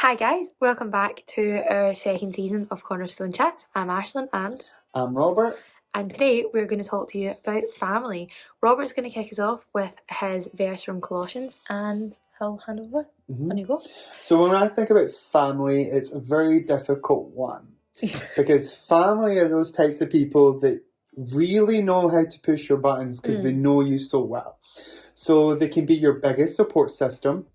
Hi guys, welcome back to our second season of Cornerstone Chats. I'm Ashlyn and I'm Robert. today we're going to talk to you about family. Robert's going to kick us off with his verse from Colossians and he'll hand over. On you go. So when I think about family, it's a very difficult one because family are those types of people that really know how to push your buttons because they know you so well. So they can be your biggest support system.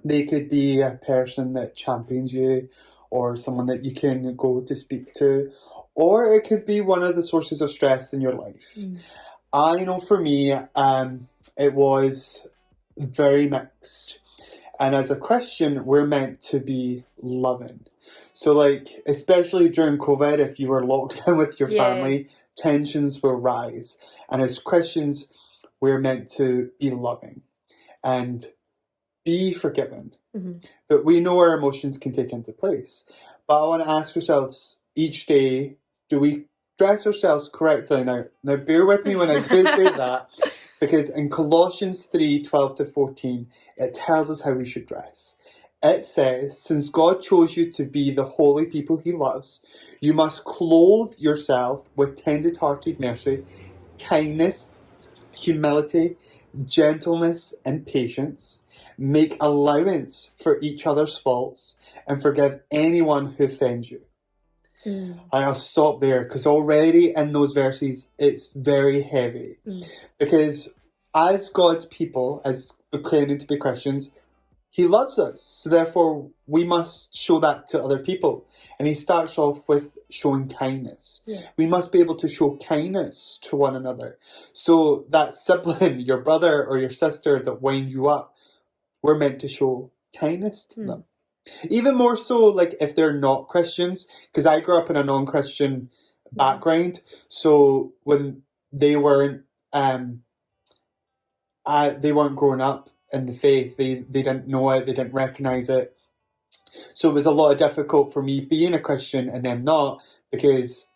They could be a person that champions you or someone that you can go to speak to, or it could be one of the sources of stress in your life. I know for me, it was very mixed. And as a Christian, we're meant to be loving. So like, especially during COVID, if you were locked in with your family, tensions will rise. And as Christians, we're meant to be loving and be forgiven. But we know our emotions can take into place. But I want to ask ourselves each day, do we dress ourselves correctly? Now bear with me when I do say that, because in Colossians 3:12-14, it tells us how we should dress. It says, since God chose you to be the holy people he loves, you must clothe yourself with tender-hearted mercy, kindness, humility, gentleness, and patience. Make allowance for each other's faults and forgive anyone who offends you. I'll stop there because already in those verses it's very heavy. Because as God's people, as claiming to be Christians, he loves us. So therefore we must show that to other people. And he starts off with showing kindness. We must be able to show kindness to one another. So that sibling, your brother or your sister that winds you up, we're meant to show kindness to them. Even more so, like, if they're not Christians, because I grew up in a non-Christian background, so when they weren't growing up in the faith, they didn't know it, they didn't recognize it. So it was a lot of difficult for me being a Christian and them not, because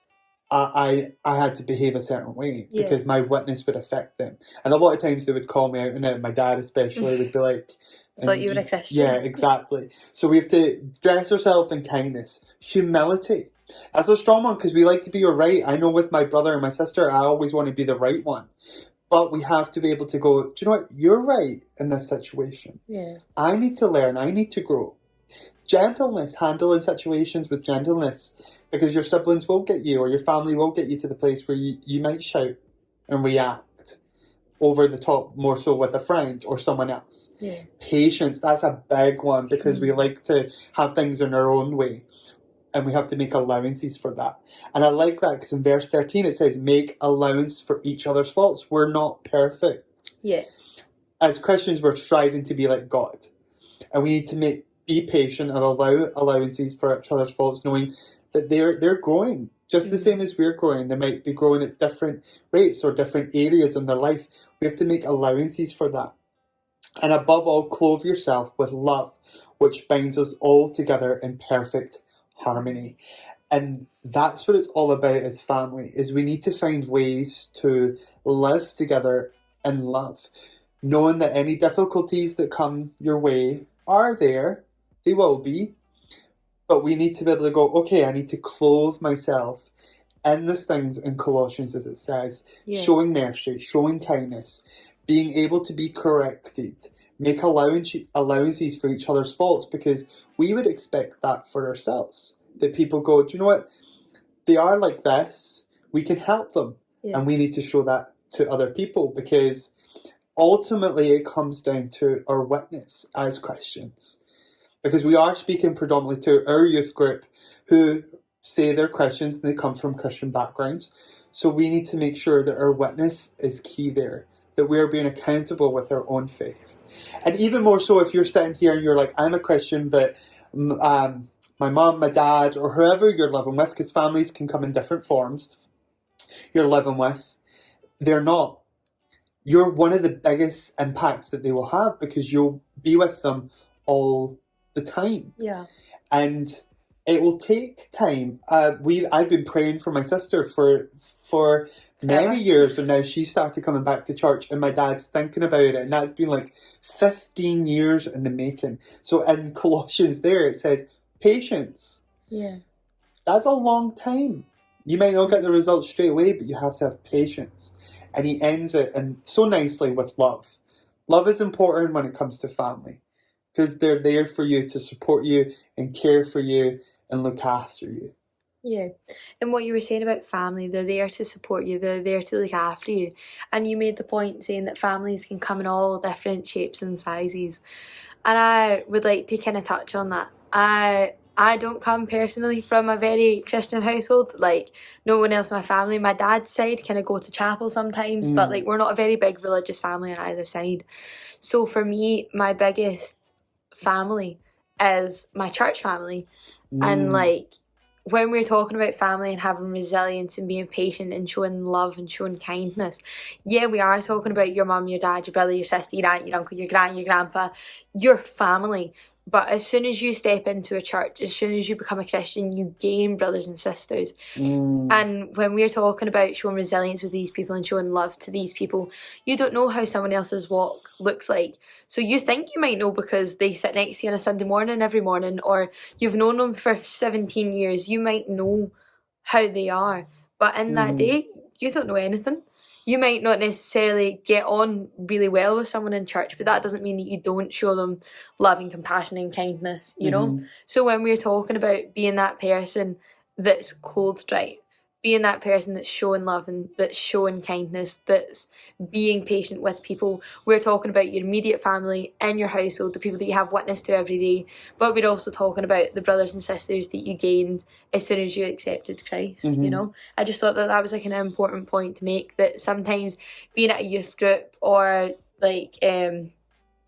I had to behave a certain way because my witness would affect them. And a lot of times they would call me out on it. My dad especially would be like, I thought you were a Christian. Yeah, exactly. So we have to dress ourselves in kindness. Humility. That's a strong one because we like to be right. I know with my brother and my sister, I always want to be the right one. But we have to be able to go, do you know what? You're right in this situation. I need to learn. I need to grow. Gentleness. Handling situations with gentleness. Because your siblings will get you, or your family will get you to the place where you might shout and react over the top, more so with a friend or someone else. Patience, that's a big one because we like to have things in our own way and we have to make allowances for that. And I like that because in verse 13 it says, make allowance for each other's faults. We're not perfect. As Christians, we're striving to be like God. And we need to be patient and allow allowances for each other's faults, knowing that they're growing just the same as we're growing. They might be growing at different rates or different areas in their life. We have to make allowances for that. And above all, clothe yourself with love, which binds us all together in perfect harmony. And that's what it's all about as family, is we need to find ways to live together in love, knowing that any difficulties that come your way are there. They will be. But we need to be able to go, okay, I need to clothe myself in these things in Colossians, as it says, showing mercy, showing kindness, being able to be corrected, make allowances for each other's faults, because we would expect that for ourselves. That people go, do you know what? They are like this. We can help them. And we need to show that to other people, because ultimately it comes down to our witness as Christians. Because we are speaking predominantly to our youth group who say they're Christians and they come from Christian backgrounds. So we need to make sure that our witness is key there, that we are being accountable with our own faith. And even more so if you're sitting here and you're like, I'm a Christian, but my mom, my dad, or whoever you're living with, because families can come in different forms, you're living with, they're not. You're one of the biggest impacts that they will have because you'll be with them all the time. And it will take time. I've been praying for my sister for many years, and now she started coming back to church, and my dad's thinking about it, and that's been like 15 years in the making. So in Colossians there, it says, patience. Yeah. That's a long time. You might not get the results straight away, but you have to have patience. And he ends it and so nicely with love. Love is important when it comes to family, because they're there for you to support you and care for you and look after you. Yeah, and what you were saying about family, they're there to support you, they're there to look after you. And you made the point saying that families can come in all different shapes and sizes. And I would like to kind of touch on that. I don't come personally from a very Christian household. Like, no one else in my family. My dad's side kind of go to chapel sometimes, but like we're not a very big religious family on either side. So for me, my biggest family is my church family. And like, when we're talking about family and having resilience and being patient and showing love and showing kindness, yeah, we are talking about your mum, your dad, your brother, your sister, your aunt, your uncle, your gran, your grandpa, your family. But as soon as you step into a church, as soon as you become a Christian, you gain brothers and sisters. And when we're talking about showing resilience with these people and showing love to these people, you don't know how someone else's walk looks like. So you think you might know because they sit next to you on a Sunday morning every morning, or you've known them for 17 years. You might know how they are. But in that day, you don't know anything. You might not necessarily get on really well with someone in church, but that doesn't mean that you don't show them love and compassion and kindness, you know? So when we're talking about being that person that's clothed right, being that person that's showing love and that's showing kindness, that's being patient with people, we're talking about your immediate family and your household, the people that you have witness to every day, but we're also talking about the brothers and sisters that you gained as soon as you accepted Christ, you know? I just thought that that was like an important point to make, that sometimes being at a youth group or like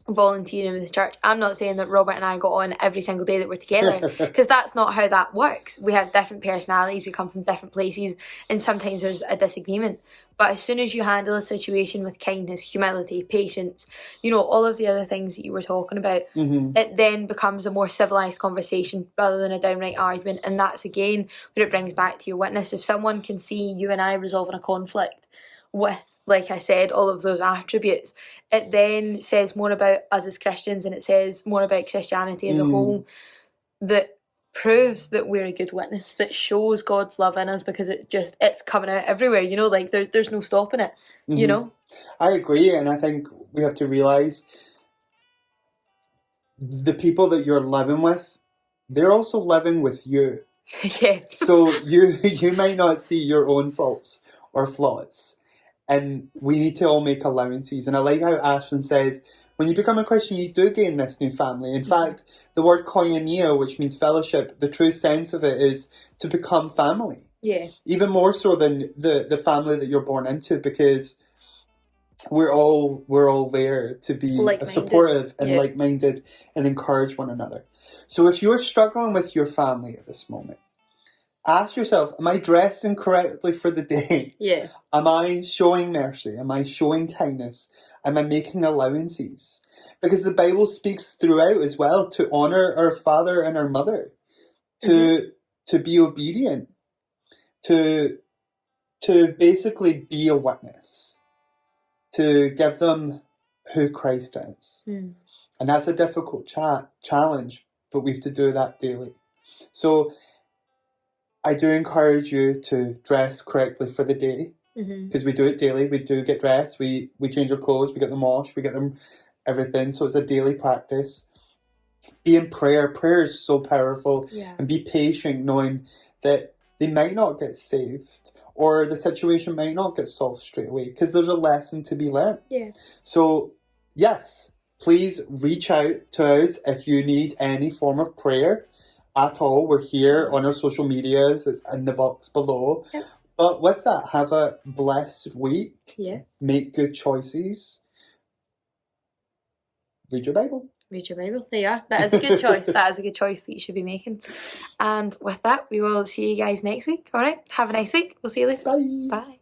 volunteering with the church, I'm not saying that Robert and I got on every single day that we're together, because that's not how that works. We have different personalities, we come from different places, and sometimes there's a disagreement. But as soon as you handle a situation with kindness, humility, patience, you know, all of the other things that you were talking about, it then becomes a more civilised conversation rather than a downright argument. And that's again what it brings back to your witness. If someone can see you and I resolving a conflict with, like I said, all of those attributes, it then says more about us as Christians, and it says more about Christianity as a whole, that proves that we're a good witness, that shows God's love in us, because it's coming out everywhere, you know, like there's no stopping it, you know? I agree, and I think we have to realise the people that you're living with, they're also living with you. Yeah. So you might not see your own faults or flaws. And we need to all make allowances. And I like how Ashton says, when you become a Christian, you do gain this new family. In fact, the word koinonia, which means fellowship, the true sense of it is to become family. Yeah. Even more so than the family that you're born into, because we're all there to be supportive and like-minded and encourage one another. So if you're struggling with your family at this moment, ask yourself, am I dressing correctly for the day? Yeah. Am I showing mercy? Am I showing kindness? Am I making allowances? Because the Bible speaks throughout as well to honour our father and our mother, to be obedient, to basically be a witness, to give them who Christ is. And that's a difficult challenge, but we have to do that daily. So I do encourage you to dress correctly for the day, because we do it daily. We do get dressed, we change our clothes, we get them washed, we get them everything. So it's a daily practice. Be in prayer. Prayer is so powerful. Yeah. And be patient, knowing that they might not get saved or the situation might not get solved straight away, because there's a lesson to be learned. Yeah. So yes, please reach out to us if you need any form of prayer at all. We're here on our social medias. It's in the box below. Yep. But with that, have a blessed week. Yeah. Make good choices. Read your Bible. Read your Bible. There you are. That is a good choice. That is a good choice that you should be making. And with that, we will see you guys next week. All right. Have a nice week. We'll see you later. Bye. Bye.